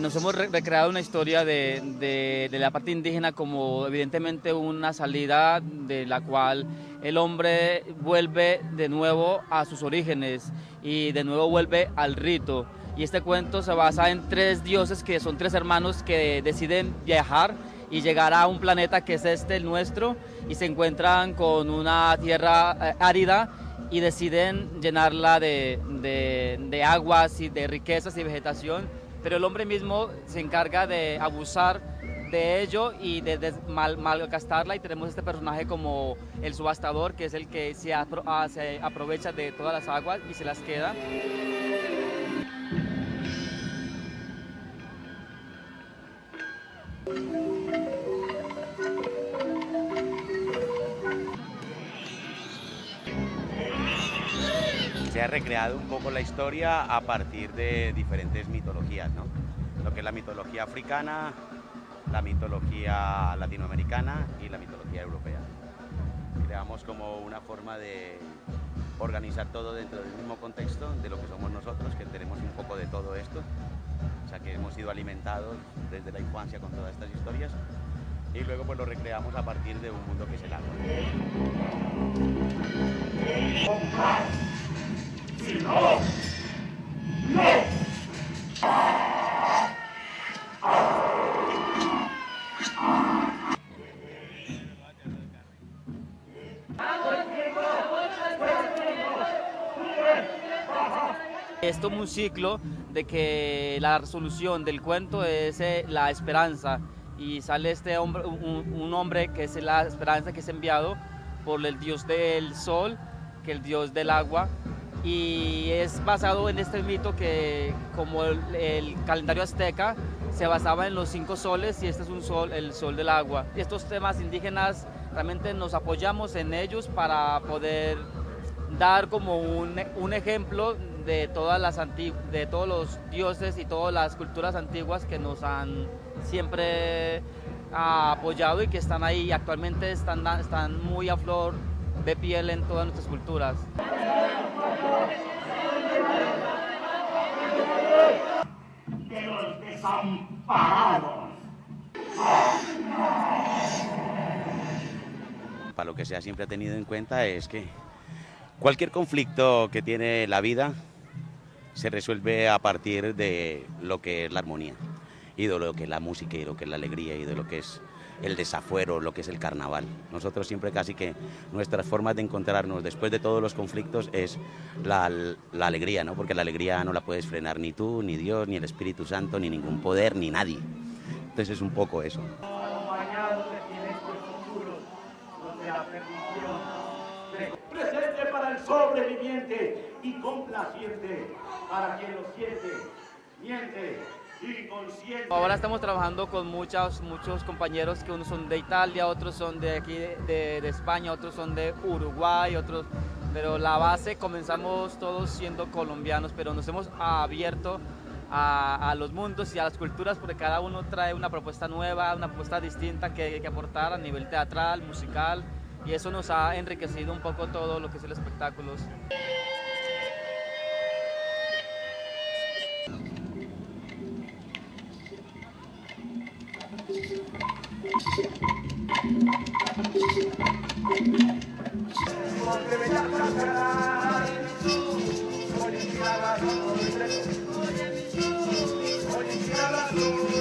Nos hemos recreado una historia de la parte indígena como evidentemente una salida de la cual el hombre vuelve de nuevo a sus orígenes y de nuevo vuelve al rito. Y este cuento se basa en tres dioses que son tres hermanos que deciden viajar y llegar a un planeta que es el nuestro, y se encuentran con una tierra árida y deciden llenarla de aguas y de riquezas y vegetación, pero el hombre mismo se encarga de abusar de ello y de malgastarla, y tenemos este personaje como el subastador, que es el que se aprovecha de todas las aguas y se las queda. Se ha recreado un poco la historia a partir de diferentes mitologías, ¿no? Lo que es la mitología africana, la mitología latinoamericana y la mitología europea. Creamos como una forma de organizar todo dentro del mismo contexto de lo que somos nosotros, que tenemos un poco de todo esto. O sea, que hemos sido alimentados desde la infancia con todas estas historias, y luego pues lo recreamos a partir de un mundo que es el agua. Esto es un ciclo de que la resolución del cuento es la esperanza, y sale este hombre, un hombre que es la esperanza, que es enviado por el dios del sol, que es el dios del agua, y es basado en este mito que, como el calendario azteca se basaba en los 5 soles, y este es un sol, el sol del agua. Y estos temas indígenas realmente nos apoyamos en ellos para poder dar como un ejemplo de de todos los dioses y todas las culturas antiguas que nos han siempre apoyado y que están ahí y actualmente están muy a flor de piel en todas nuestras culturas. De los desamparados. Para lo que se ha siempre tenido en cuenta es que cualquier conflicto que tiene la vida se resuelve a partir de lo que es la armonía, y de lo que es la música, y de lo que es la alegría, y de lo que es el desafuero, lo que es el carnaval. Nosotros siempre casi que nuestras formas de encontrarnos después de todos los conflictos es la alegría, ¿no? Porque la alegría no la puedes frenar ni tú, ni Dios, ni el Espíritu Santo, ni ningún poder, ni nadie. Entonces es un poco eso. Presente para el sobreviviente y complaciente para quien lo siente, miente y consciente. Ahora estamos trabajando con muchos compañeros, que unos son de Italia, otros son de aquí de España, otros son de Uruguay, otros, pero la base comenzamos todos siendo colombianos, pero nos hemos abierto a los mundos y a las culturas, porque cada uno trae una propuesta nueva, una propuesta distinta que aportar a nivel teatral, musical, y eso nos ha enriquecido un poco todo lo que es el espectáculo. Oye,